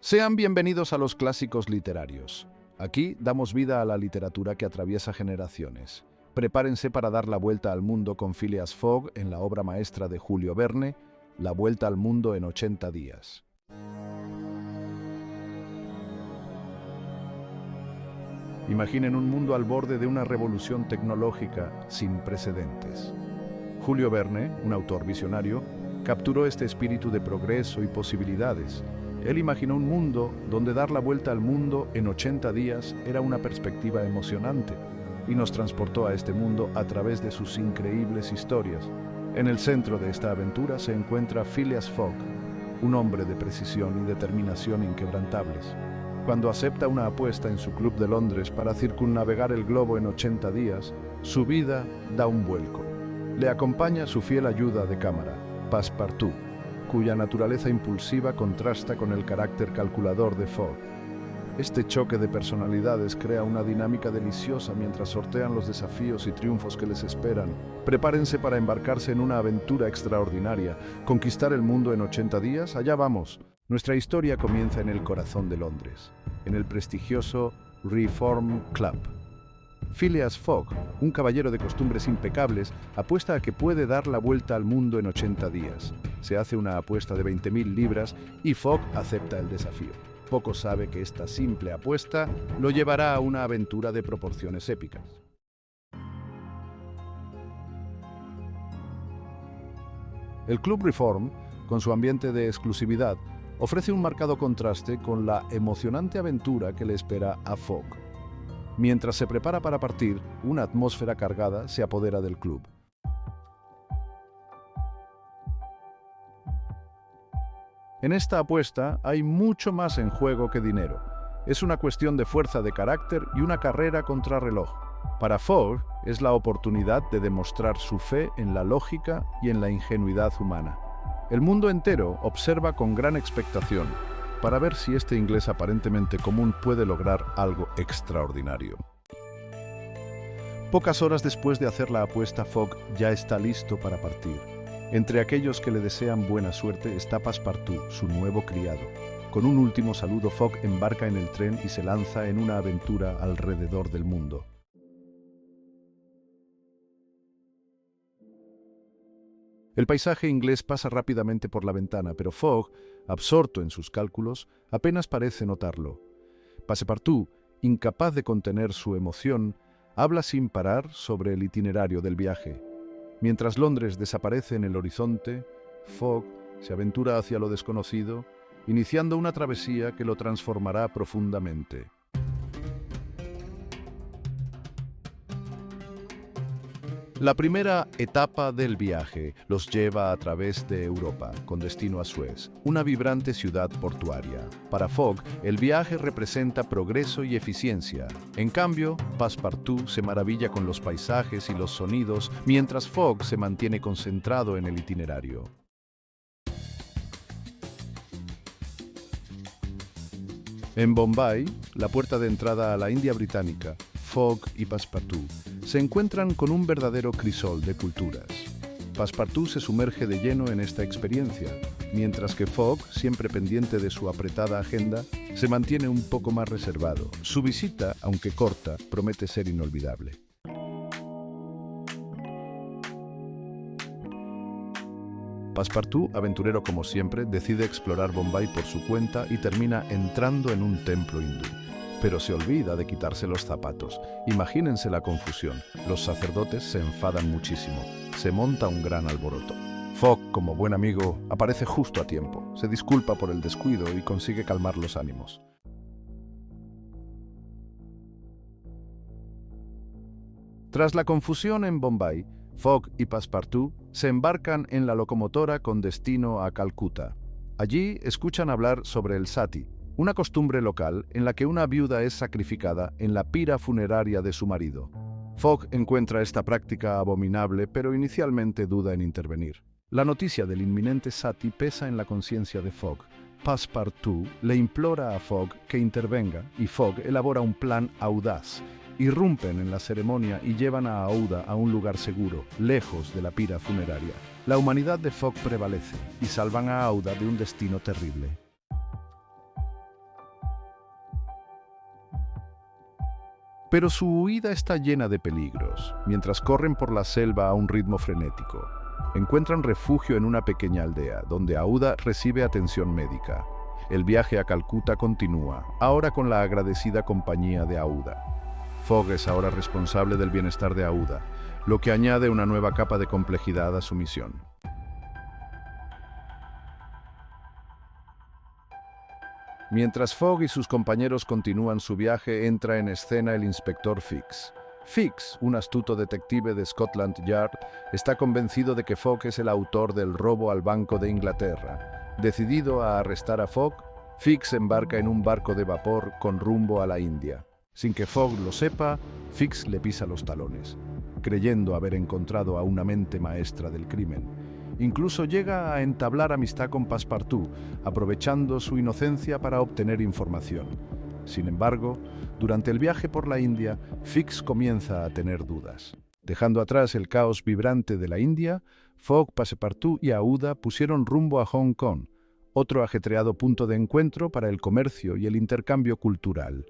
Sean bienvenidos a los clásicos literarios. Aquí damos vida a la literatura que atraviesa generaciones. Prepárense para dar la vuelta al mundo con Phileas Fogg en la obra maestra de Julio Verne, La vuelta al mundo en 80 días. Imaginen un mundo al borde de una revolución tecnológica sin precedentes. Julio Verne, un autor visionario, capturó este espíritu de progreso y posibilidades. Él imaginó un mundo donde dar la vuelta al mundo en 80 días era una perspectiva emocionante y nos transportó a este mundo a través de sus increíbles historias. En el centro de esta aventura se encuentra Phileas Fogg, un hombre de precisión y determinación inquebrantables. Cuando acepta una apuesta en su club de Londres para circunnavegar el globo en 80 días, su vida da un vuelco. Le acompaña su fiel ayuda de cámara, Passepartout, cuya naturaleza impulsiva contrasta con el carácter calculador de Fogg. Este choque de personalidades crea una dinámica deliciosa mientras sortean los desafíos y triunfos que les esperan. Prepárense para embarcarse en una aventura extraordinaria. ¿Conquistar el mundo en 80 días? ¡Allá vamos! Nuestra historia comienza en el corazón de Londres, en el prestigioso Reform Club. Phileas Fogg, un caballero de costumbres impecables, apuesta a que puede dar la vuelta al mundo en 80 días. Se hace una apuesta de 20.000 libras y Fogg acepta el desafío. Poco sabe que esta simple apuesta lo llevará a una aventura de proporciones épicas. El Club Reform, con su ambiente de exclusividad, ofrece un marcado contraste con la emocionante aventura que le espera a Fogg. Mientras se prepara para partir, una atmósfera cargada se apodera del club. En esta apuesta hay mucho más en juego que dinero. Es una cuestión de fuerza de carácter y una carrera contrarreloj. Para Fogg es la oportunidad de demostrar su fe en la lógica y en la ingenuidad humana. El mundo entero observa con gran expectación para ver si este inglés aparentemente común puede lograr algo extraordinario. Pocas horas después de hacer la apuesta, Fogg ya está listo para partir. Entre aquellos que le desean buena suerte está Passepartout, su nuevo criado. Con un último saludo, Fogg embarca en el tren y se lanza en una aventura alrededor del mundo. El paisaje inglés pasa rápidamente por la ventana, pero Fogg, absorto en sus cálculos, apenas parece notarlo. Passepartout, incapaz de contener su emoción, habla sin parar sobre el itinerario del viaje. Mientras Londres desaparece en el horizonte, Fogg se aventura hacia lo desconocido, iniciando una travesía que lo transformará profundamente. La primera etapa del viaje los lleva a través de Europa, con destino a Suez, una vibrante ciudad portuaria. Para Fogg, el viaje representa progreso y eficiencia. En cambio, Passepartout se maravilla con los paisajes y los sonidos, mientras Fogg se mantiene concentrado en el itinerario. En Bombay, la puerta de entrada a la India británica, Fogg y Passepartout se encuentran con un verdadero crisol de culturas. Passepartout se sumerge de lleno en esta experiencia, mientras que Fogg, siempre pendiente de su apretada agenda, se mantiene un poco más reservado. Su visita, aunque corta, promete ser inolvidable. Passepartout, aventurero como siempre, decide explorar Bombay por su cuenta y termina entrando en un templo hindú. Pero se olvida de quitarse los zapatos. Imagínense la confusión. Los sacerdotes se enfadan muchísimo. Se monta un gran alboroto. Fogg, como buen amigo, aparece justo a tiempo. Se disculpa por el descuido y consigue calmar los ánimos. Tras la confusión en Bombay, Fogg y Passepartout se embarcan en la locomotora con destino a Calcuta. Allí escuchan hablar sobre el sati, una costumbre local en la que una viuda es sacrificada en la pira funeraria de su marido. Fogg encuentra esta práctica abominable, pero inicialmente duda en intervenir. La noticia del inminente sati pesa en la conciencia de Fogg. Passepartout le implora a Fogg que intervenga y Fogg elabora un plan audaz. Irrumpen en la ceremonia y llevan a Aouda a un lugar seguro, lejos de la pira funeraria. La humanidad de Fogg prevalece y salvan a Aouda de un destino terrible. Pero su huida está llena de peligros. Mientras corren por la selva a un ritmo frenético, encuentran refugio en una pequeña aldea, donde Aouda recibe atención médica. El viaje a Calcuta continúa, ahora con la agradecida compañía de Aouda. Fogg es ahora responsable del bienestar de Aouda, lo que añade una nueva capa de complejidad a su misión. Mientras Fogg y sus compañeros continúan su viaje, entra en escena el inspector Fix. Fix, un astuto detective de Scotland Yard, está convencido de que Fogg es el autor del robo al Banco de Inglaterra. Decidido a arrestar a Fogg, Fix embarca en un barco de vapor con rumbo a la India. Sin que Fogg lo sepa, Fix le pisa los talones, creyendo haber encontrado a una mente maestra del crimen. Incluso llega a entablar amistad con Passepartout, aprovechando su inocencia para obtener información. Sin embargo, durante el viaje por la India, Fix comienza a tener dudas. Dejando atrás el caos vibrante de la India, Fogg, Passepartout y Aouda pusieron rumbo a Hong Kong, otro ajetreado punto de encuentro para el comercio y el intercambio cultural.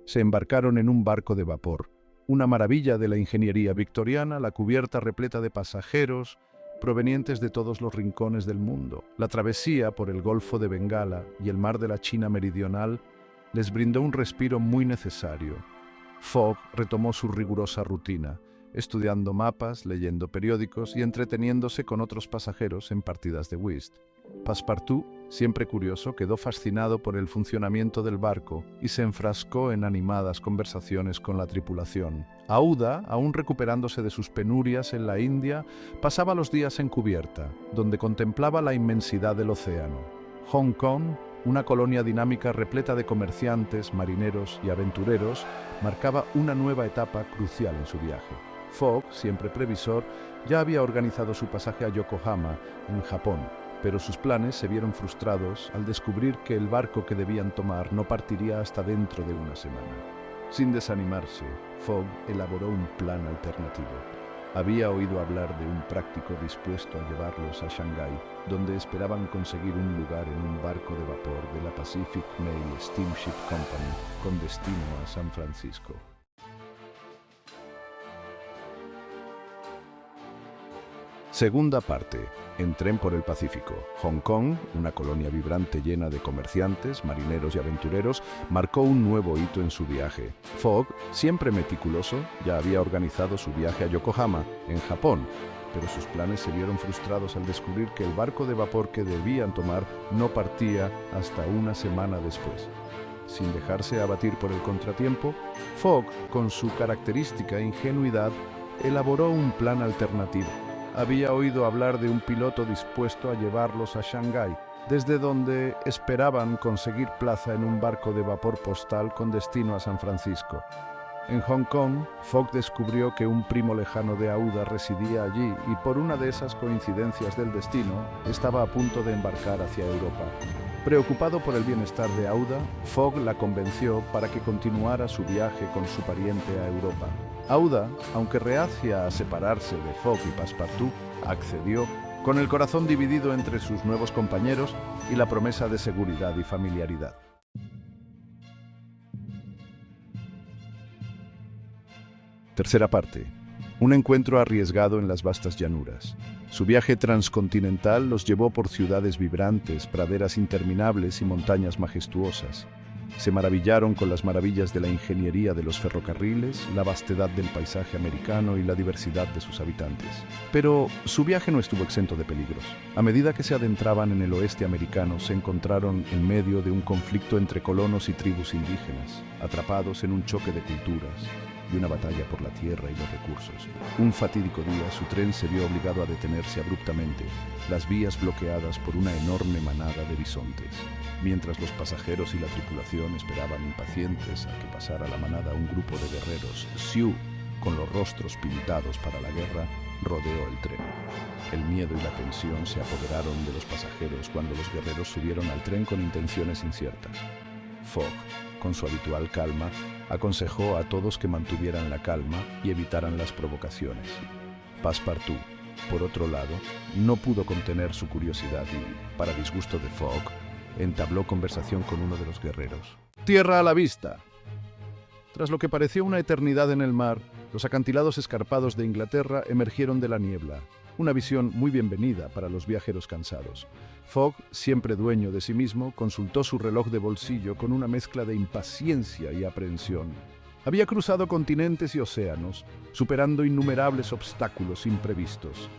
Se embarcaron en un barco de vapor, una maravilla de la ingeniería victoriana, la cubierta repleta de pasajeros provenientes de todos los rincones del mundo. La travesía por el Golfo de Bengala y el Mar de la China Meridional les brindó un respiro muy necesario. Fogg retomó su rigurosa rutina, estudiando mapas, leyendo periódicos y entreteniéndose con otros pasajeros en partidas de whist. Passepartout, siempre curioso, quedó fascinado por el funcionamiento del barco y se enfrascó en animadas conversaciones con la tripulación. Aouda, aún recuperándose de sus penurias en la India, pasaba los días en cubierta, donde contemplaba la inmensidad del océano. Hong Kong, una colonia dinámica repleta de comerciantes, marineros y aventureros, marcaba una nueva etapa crucial en su viaje. Fogg, siempre previsor, ya había organizado su pasaje a Yokohama, en Japón, pero sus planes se vieron frustrados al descubrir que el barco que debían tomar no partiría hasta dentro de una semana. Sin desanimarse, Fogg elaboró un plan alternativo. Había oído hablar de un práctico dispuesto a llevarlos a Shanghái, donde esperaban conseguir un lugar en un barco de vapor de la Pacific Mail Steamship Company, con destino a San Francisco. Segunda parte. En tren por el Pacífico. Hong Kong, una colonia vibrante llena de comerciantes, marineros y aventureros, marcó un nuevo hito en su viaje. Fogg, siempre meticuloso, ya había organizado su viaje a Yokohama, en Japón, pero sus planes se vieron frustrados al descubrir que el barco de vapor que debían tomar no partía hasta una semana después. Sin dejarse abatir por el contratiempo, Fogg, con su característica ingenuidad, elaboró un plan alternativo. Había oído hablar de un piloto dispuesto a llevarlos a Shanghái, desde donde esperaban conseguir plaza en un barco de vapor postal con destino a San Francisco. En Hong Kong, Fogg descubrió que un primo lejano de Aouda residía allí y por una de esas coincidencias del destino, estaba a punto de embarcar hacia Europa. Preocupado por el bienestar de Aouda, Fogg la convenció para que continuara su viaje con su pariente a Europa. Aouda, aunque reacia a separarse de Fogg y Passepartout, accedió, con el corazón dividido entre sus nuevos compañeros y la promesa de seguridad y familiaridad. Tercera parte. Un encuentro arriesgado en las vastas llanuras. Su viaje transcontinental los llevó por ciudades vibrantes, praderas interminables y montañas majestuosas. Se maravillaron con las maravillas de la ingeniería de los ferrocarriles, la vastedad del paisaje americano y la diversidad de sus habitantes. Pero su viaje no estuvo exento de peligros. A medida que se adentraban en el oeste americano, se encontraron en medio de un conflicto entre colonos y tribus indígenas, atrapados en un choque de culturas y una batalla por la tierra y los recursos. Un fatídico día, su tren se vio obligado a detenerse abruptamente, las vías bloqueadas por una enorme manada de bisontes. Mientras los pasajeros y la tripulación esperaban impacientes a que pasara la manada, un grupo de guerreros Sioux, con los rostros pintados para la guerra, rodeó el tren. El miedo y la tensión se apoderaron de los pasajeros cuando los guerreros subieron al tren con intenciones inciertas. Fogg, con su habitual calma, aconsejó a todos que mantuvieran la calma y evitaran las provocaciones. Passepartout, por otro lado, no pudo contener su curiosidad y, para disgusto de Fogg, entabló conversación con uno de los guerreros. «¡Tierra a la vista!». Tras lo que pareció una eternidad en el mar, los acantilados escarpados de Inglaterra emergieron de la niebla. Una visión muy bienvenida para los viajeros cansados. Fogg, siempre dueño de sí mismo, consultó su reloj de bolsillo con una mezcla de impaciencia y aprehensión. Había cruzado continentes y océanos, superando innumerables obstáculos imprevistos.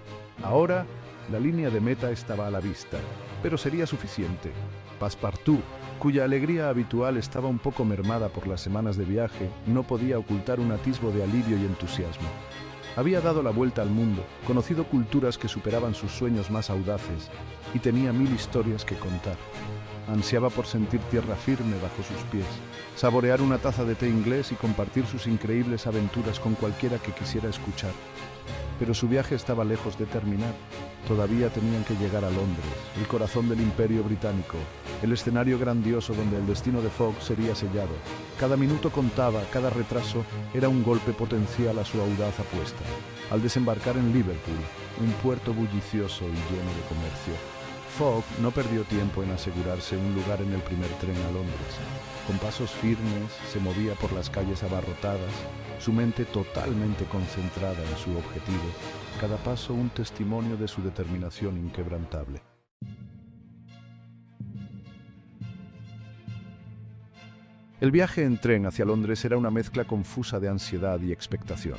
Ahora, la línea de meta estaba a la vista, pero sería suficiente. Passepartout, cuya alegría habitual estaba un poco mermada por las semanas de viaje, no podía ocultar un atisbo de alivio y entusiasmo. Había dado la vuelta al mundo, conocido culturas que superaban sus sueños más audaces, y tenía 1000 historias que contar. Ansiaba por sentir tierra firme bajo sus pies, saborear una taza de té inglés y compartir sus increíbles aventuras con cualquiera que quisiera escuchar. Pero su viaje estaba lejos de terminar. Todavía tenían que llegar a Londres, el corazón del Imperio Británico, el escenario grandioso donde el destino de Fogg sería sellado. Cada minuto contaba, cada retraso era un golpe potencial a su audaz apuesta. Al desembarcar en Liverpool, un puerto bullicioso y lleno de comercio, Fogg no perdió tiempo en asegurarse un lugar en el primer tren a Londres. Con pasos firmes, se movía por las calles abarrotadas, su mente totalmente concentrada en su objetivo, cada paso un testimonio de su determinación inquebrantable. El viaje en tren hacia Londres era una mezcla confusa de ansiedad y expectación.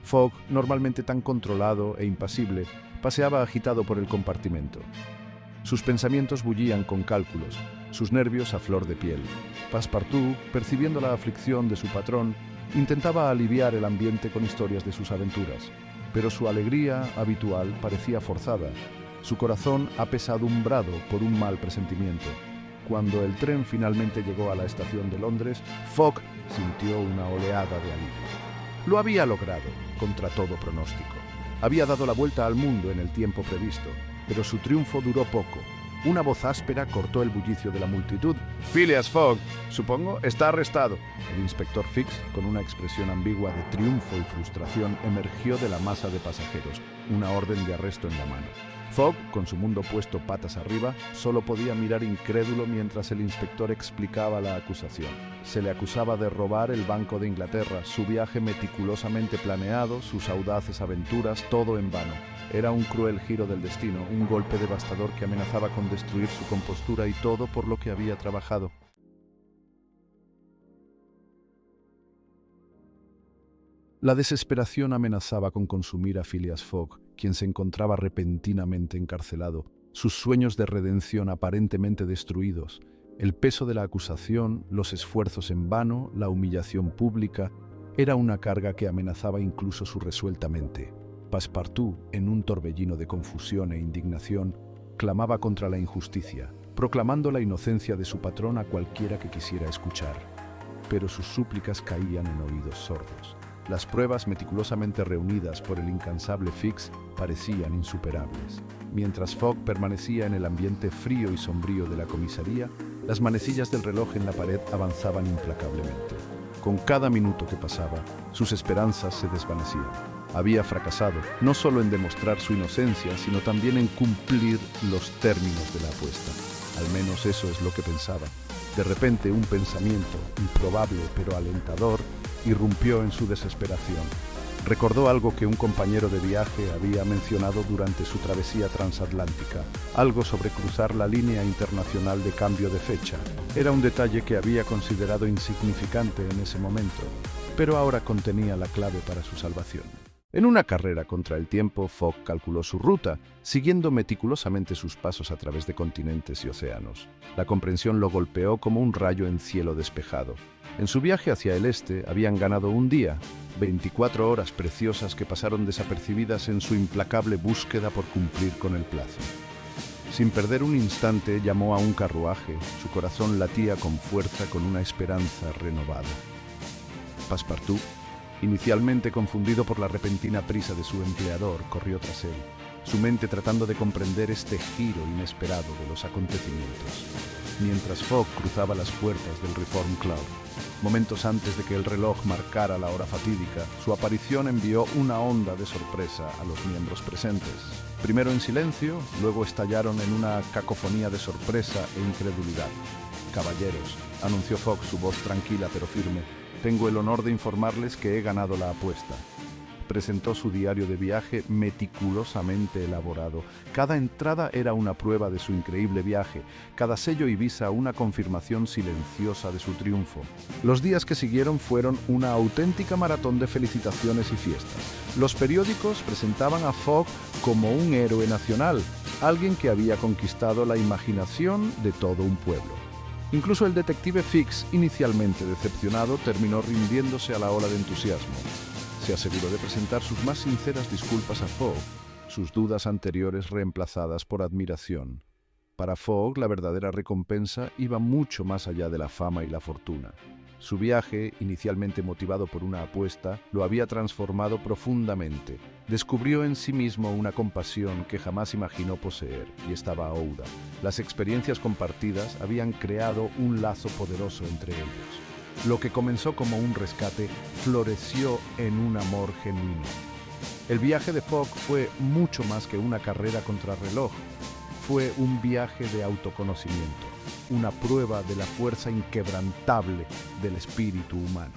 Fogg, normalmente tan controlado e impasible, paseaba agitado por el compartimento. Sus pensamientos bullían con cálculos, sus nervios a flor de piel. Passepartout, percibiendo la aflicción de su patrón, intentaba aliviar el ambiente con historias de sus aventuras, pero su alegría habitual parecía forzada, su corazón apesadumbrado por un mal presentimiento. Cuando el tren finalmente llegó a la estación de Londres, Fogg sintió una oleada de alivio. Lo había logrado, contra todo pronóstico. Había dado la vuelta al mundo en el tiempo previsto, pero su triunfo duró poco. Una voz áspera cortó el bullicio de la multitud. «Phileas Fogg, supongo, está arrestado». El inspector Fix, con una expresión ambigua de triunfo y frustración, emergió de la masa de pasajeros, una orden de arresto en la mano. Fogg, con su mundo puesto patas arriba, solo podía mirar incrédulo mientras el inspector explicaba la acusación. Se le acusaba de robar el Banco de Inglaterra, su viaje meticulosamente planeado, sus audaces aventuras, todo en vano. Era un cruel giro del destino, un golpe devastador que amenazaba con destruir su compostura y todo por lo que había trabajado. La desesperación amenazaba con consumir a Phileas Fogg, quien se encontraba repentinamente encarcelado, sus sueños de redención aparentemente destruidos, el peso de la acusación, los esfuerzos en vano, la humillación pública, era una carga que amenazaba incluso su resuelta mente. Passepartout, en un torbellino de confusión e indignación, clamaba contra la injusticia, proclamando la inocencia de su patrón a cualquiera que quisiera escuchar. Pero sus súplicas caían en oídos sordos. Las pruebas meticulosamente reunidas por el incansable Fix parecían insuperables. Mientras Fogg permanecía en el ambiente frío y sombrío de la comisaría, las manecillas del reloj en la pared avanzaban implacablemente. Con cada minuto que pasaba, sus esperanzas se desvanecían. Había fracasado, no solo en demostrar su inocencia, sino también en cumplir los términos de la apuesta. Al menos eso es lo que pensaba. De repente, un pensamiento, improbable pero alentador, irrumpió en su desesperación. Recordó algo que un compañero de viaje había mencionado durante su travesía transatlántica, algo sobre cruzar la línea internacional de cambio de fecha. Era un detalle que había considerado insignificante en ese momento, pero ahora contenía la clave para su salvación. En una carrera contra el tiempo, Fogg calculó su ruta, siguiendo meticulosamente sus pasos a través de continentes y océanos. La comprensión lo golpeó como un rayo en cielo despejado. En su viaje hacia el este habían ganado un día, 24 horas preciosas que pasaron desapercibidas en su implacable búsqueda por cumplir con el plazo. Sin perder un instante, llamó a un carruaje. Su corazón latía con fuerza, con una esperanza renovada. Passepartout, inicialmente confundido por la repentina prisa de su empleador, corrió tras él, su mente tratando de comprender este giro inesperado de los acontecimientos. Mientras Fogg cruzaba las puertas del Reform Club, momentos antes de que el reloj marcara la hora fatídica, su aparición envió una onda de sorpresa a los miembros presentes. Primero en silencio, luego estallaron en una cacofonía de sorpresa e incredulidad. «Caballeros», anunció Fogg, su voz tranquila pero firme, Tengo el honor de informarles que he ganado la apuesta. Presentó su diario de viaje meticulosamente elaborado. Cada entrada era una prueba de su increíble viaje, cada sello y visa una confirmación silenciosa de su triunfo. Los días que siguieron fueron una auténtica maratón de felicitaciones y fiestas. Los periódicos presentaban a Fogg como un héroe nacional, alguien que había conquistado la imaginación de todo un pueblo. Incluso el detective Fix, inicialmente decepcionado, terminó rindiéndose a la ola de entusiasmo. Se aseguró de presentar sus más sinceras disculpas a Fogg, sus dudas anteriores reemplazadas por admiración. Para Fogg, la verdadera recompensa iba mucho más allá de la fama y la fortuna. Su viaje, inicialmente motivado por una apuesta, lo había transformado profundamente. Descubrió en sí mismo una compasión que jamás imaginó poseer, y estaba aouda. Las experiencias compartidas habían creado un lazo poderoso entre ellos. Lo que comenzó como un rescate floreció en un amor genuino. El viaje de Fogg fue mucho más que una carrera contrarreloj. Fue un viaje de autoconocimiento, una prueba de la fuerza inquebrantable del espíritu humano.